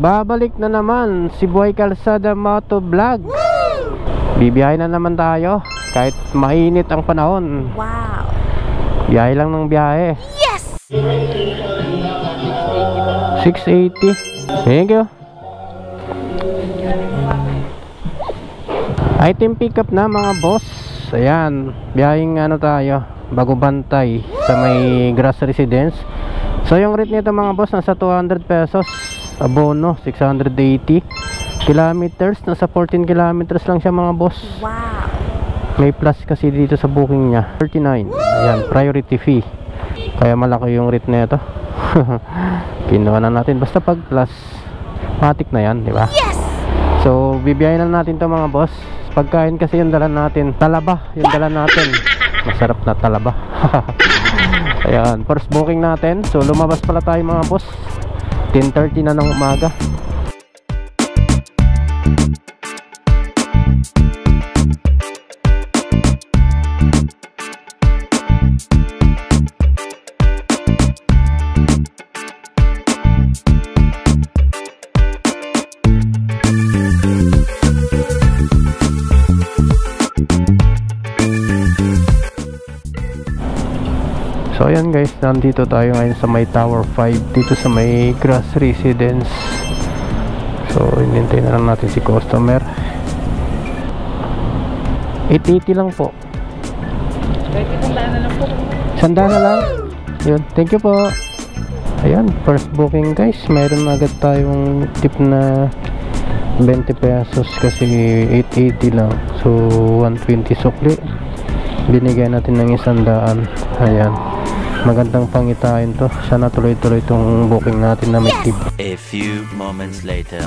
Nagbabalik na naman si Boy Calzada Moto Vlog. Bibiyahe na naman tayo kahit mainit ang panahon. Wow. Biyahe lang ng biyahe. Yes. 680. Thank you. Item pickup na mga boss. Ayan, biyaheng ano tayo, Bago Bantay sa may Grass Residence. So yung rate nito mga boss nasa 200 pesos. Abono 680 kilometers, nasa 14 kilometers lang siya mga boss. Wow. May plus kasi dito sa booking niya 39. Ayan, priority fee. Kaya malaki yung rate nito. Kinuha na natin basta pag plus matik na yan, di ba? Yes. So bibiyahin na natin to mga boss. Pagkain kasi yung dala natin, talaba yung dala natin. Masarap na talaba. Ayan, first booking natin. So lumabas pala tayo mga boss 10:30 na ng umaga. So ayan guys, nandito tayo ngayon sa may Tower 5 dito sa may Grass Residence. So inintay na lang natin si customer. 880 lang po. 100 na lang po. 100 na lang. Yun, thank you po. Ayan, first booking guys. Mayroon agad tayong tip na 20 pesos kasi 880 lang. So 120 sukli. Binigyan natin ng 100. Ayan, magandang pangitain to. Sana tuloy-tuloy itong booking natin na may tip. A few moments later.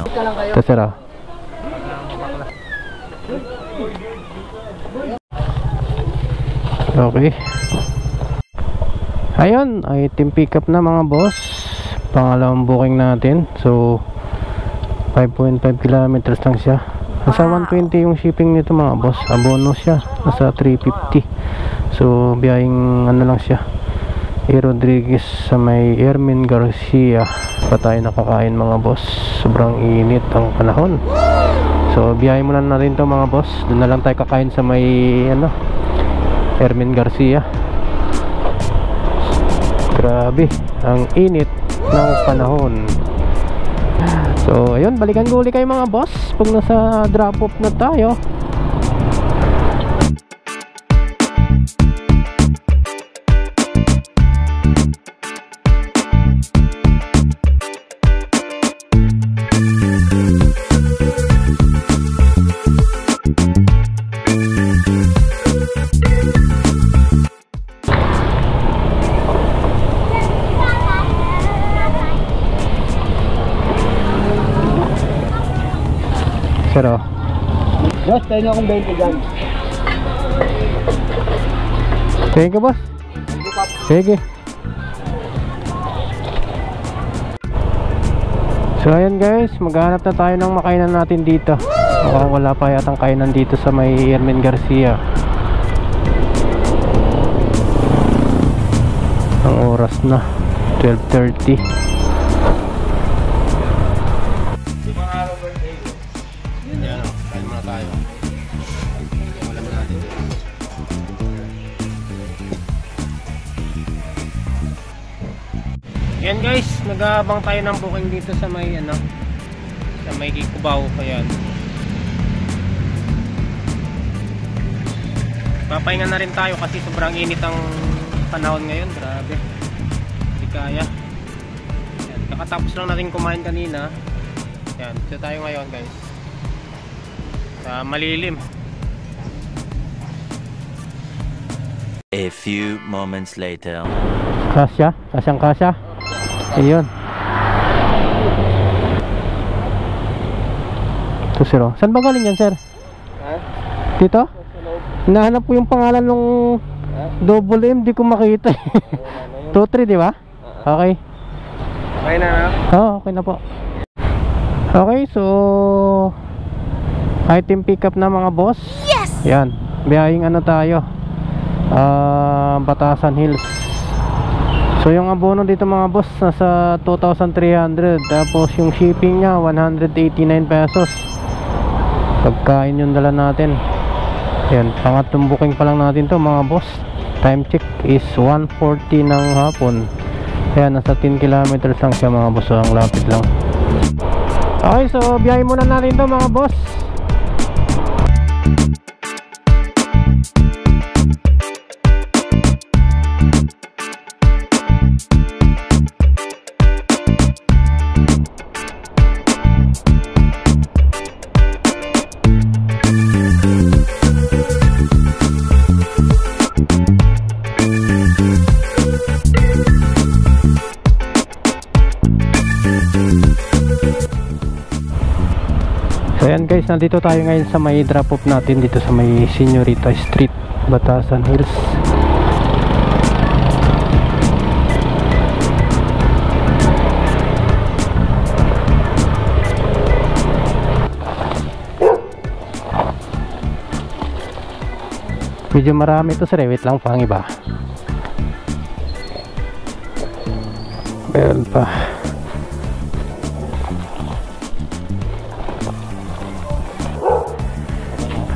Tasira. Okay. Ayun, item pick up na mga boss. Pangalawang booking natin. So 5.5 kilometers lang siya. Nasa 120 yung shipping nito mga boss. Abono siya. Nasa 350. So biyahing ano lang siya, E. Rodriguez sa may Ermin Garcia pa tayo nakakain mga boss. Sobrang init ang panahon. So biyahe muna natin to mga boss. Doon na lang tayo kakain sa may ano, Ermin Garcia. Grabe ang init ng panahon. So ayun, balikan ko ulit kayo mga boss pag nasa drop off na tayo. Pero boss, tayo nyo akong 20 dyan. thank you boss. Sige. So ayan guys, maghanap na tayo ng makainan natin dito. Mukhang wala pa yatang kainan dito sa may Ermin Garcia. Ang oras na 12:30. Yan guys, nag-aabang tayo ng booking dito sa may ano, sa may Cubao. Ayan, papahinga na rin tayo kasi sobrang init ang panahon ngayon. Grabe, hindi kaya. Ayan, kakatapos lang natin kumain kanina. Ayan, dito tayo ngayon guys sa malilim. A few moments later. Kasya, kasyang kasya. Ayun. Ito sir, oh. Saan ba galing yan sir? Ha? Dito? Hinahanap ko yung pangalan ng double M, di ko makita. 2-3 di ba? Okay. Okay na na? Oo, okay na po. Okay, so item pick up na mga boss. Yes. Yan, biyahing ano tayo, Batasan Hills. So yung abono dito mga boss nasa 2,300, tapos yung shipping nya 189 pesos. Pagkain yung dala natin. Yan, pangatlong booking pa lang natin to mga boss. Time check is 1:40 ng hapon. Ayan, nasa 10 kilometers lang siya mga boss. So ang lapit lang. Okay, so biyahe muna natin to mga boss. So ayan guys, nandito tayo ngayon sa may drop off natin dito sa may Señorita Street, Batasan Hills. Medyo marami ito sir, wait lang pang iba. Meron pa.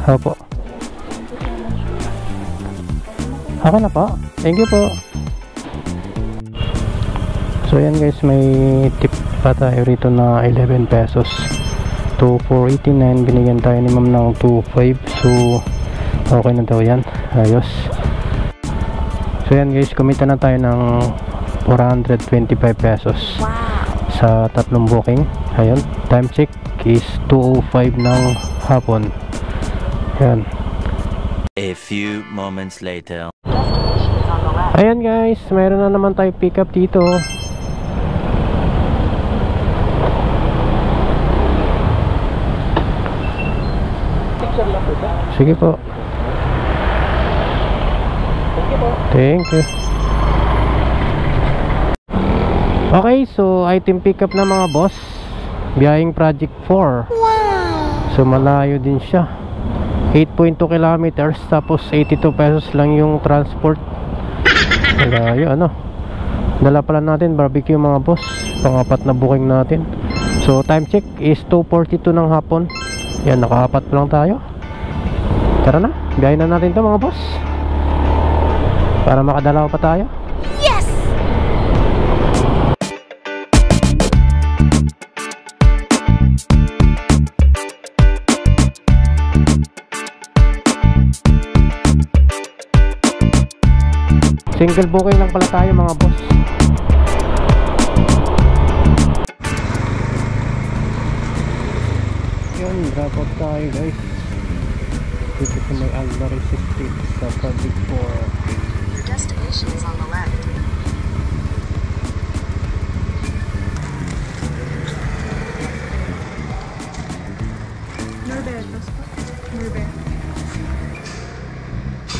Opo. Okay na po. Thank you po. So yan guys, may tip pa tayo rito na 11 pesos. To 489, binigyan tayo ni ma'am ng 2.5. So okay na daw yan. Ayos. So yan guys, kumita na tayo ng 425 pesos. Wow. Sa tatlong booking. Ayun, time check is 2:05 ng hapon. Yan. A few moments later. Ayan guys, mayroon na naman tayo pick up dito. Sige po. Thank you. Okay, so item pick up na mga boss. Biyahing Project 4. So malayo din siya. 8.2 kilometers, tapos 82 pesos lang yung transport. Malayo ano. Dala pala natin barbecue mga boss. Pang-apat na booking natin. So time check is 2:42 ng hapon. Yan, naka-apat pa lang tayo. Tara na, biyahin na natin to mga boss, para makadalaw pa tayo. Yes! Single booking lang pala tayo mga boss. Yun, drop off tayo guys dito sa may Alvarez Street sa Project 4. Your destination is on the left. Norbertos po. Norbertos.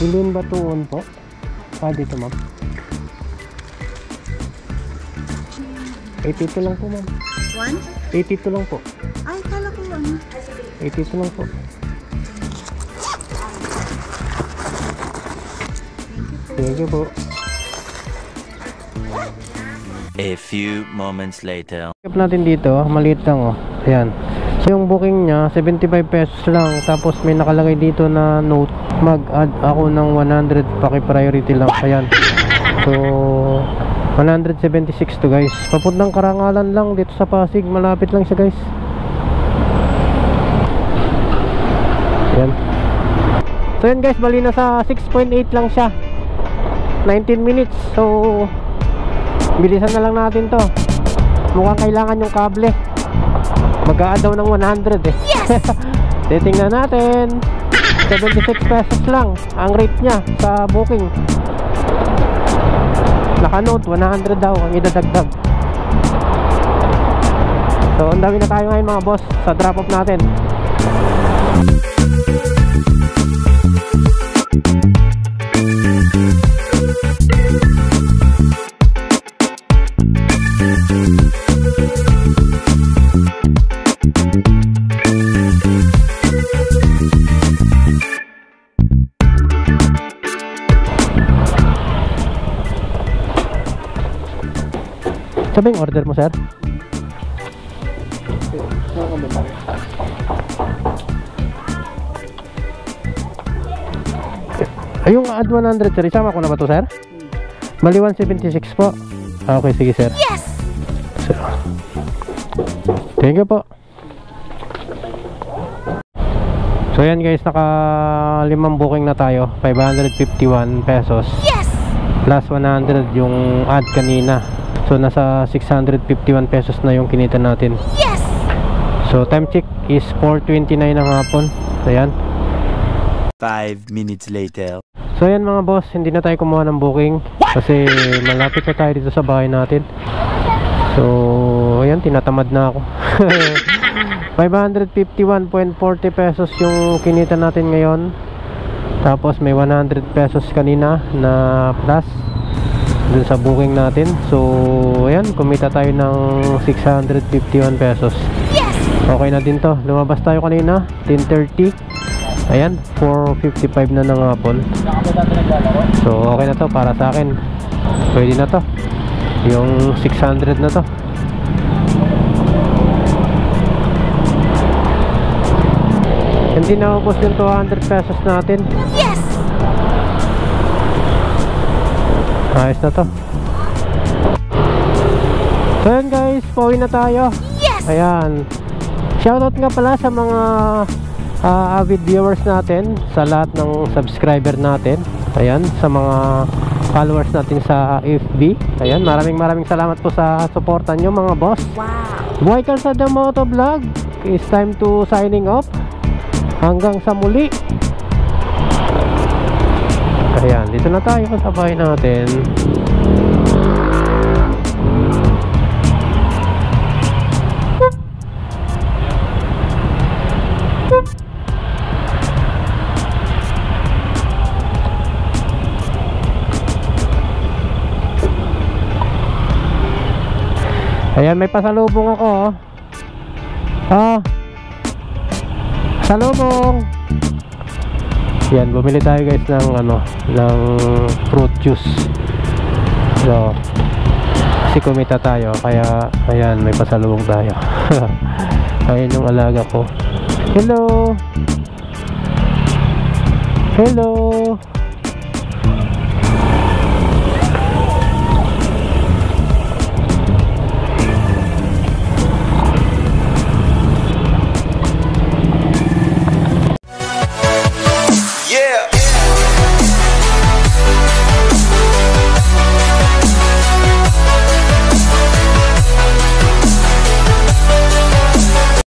Hilin Batuon po. Dito ma'am. 82 lang po ma'am. 1? 82 lang po. Ay, kala ko ano. 82 lang po. Thank you po. A few moments later. Pick up natin dito, maliit lang oh. Ayan. So yung booking niya 75 pesos lang, tapos may nakalagay dito na note, mag-add ako ng 100 paki-priority lang. Ayan. So 176 to guys. Papuntang Karangalan lang dito sa Pasig, malapit lang siya guys. Ayan. So yan guys, bali na sa 6.8 lang siya. 19 minutes. So bilisan na lang natin to. Mukhang kailangan yung kable. Mag-a-add daw ng 100 eh. Yes! Titingnan natin. 76 pesos lang ang rate niya sa booking. Naka-note 100 daw ang idadagdag. So ang dami na tayo ngayon mga boss sa drop off natin. Sabi yung order mo, sir? Ay, yung add 100, sir. Isama ko na ba to, sir? Bali 176 po. Okay, sige, sir. Yes! So, thank you po. So yan guys, naka 5 booking na tayo. 551 pesos. Yes! Plus 100 yung add kanina. So nasa 651 pesos na yung kinita natin. Yes! So time check is 4:29 ng hapon. Ayan. 5 minutes later. So ayan mga boss, hindi na tayo kumuha ng booking kasi malapit na tayo dito sa bahay natin. So ayan, tinatamad na ako. 551.40 pesos yung kinita natin ngayon. Tapos may 100 pesos kanina na plus dun sa booking natin. So ayan, kumita tayo ng 651 pesos. Okay na din to. Lumabas tayo kanina 10:30. Ayan, 4:55 na ng hapon. So okay na to para sa akin. Pwede na to. Yung 600 na to. Hindi na ubos yung 200 pesos natin. Yes! Ayos na to. So yan guys, pauwi na tayo. Yes! Ayan. Shoutout nga pala sa mga avid viewers natin, sa lahat ng subscriber natin. Ayan, sa mga followers natin sa FB. Ayan, maraming salamat po sa suporta nyo mga boss. Wow! Buhay Kalsada Motovlog. It's time to signing off. Hanggang sa muli. Ayan, dito na tayo sa bahay natin. Ayan, may pasalubong ako. Salubong. Yan, bumili tayo guys ng ng fruit juice. So, kasi kumita tayo, kaya ayan, may pasalubong tayo. Ayan yung alaga ko. Hello. Hello.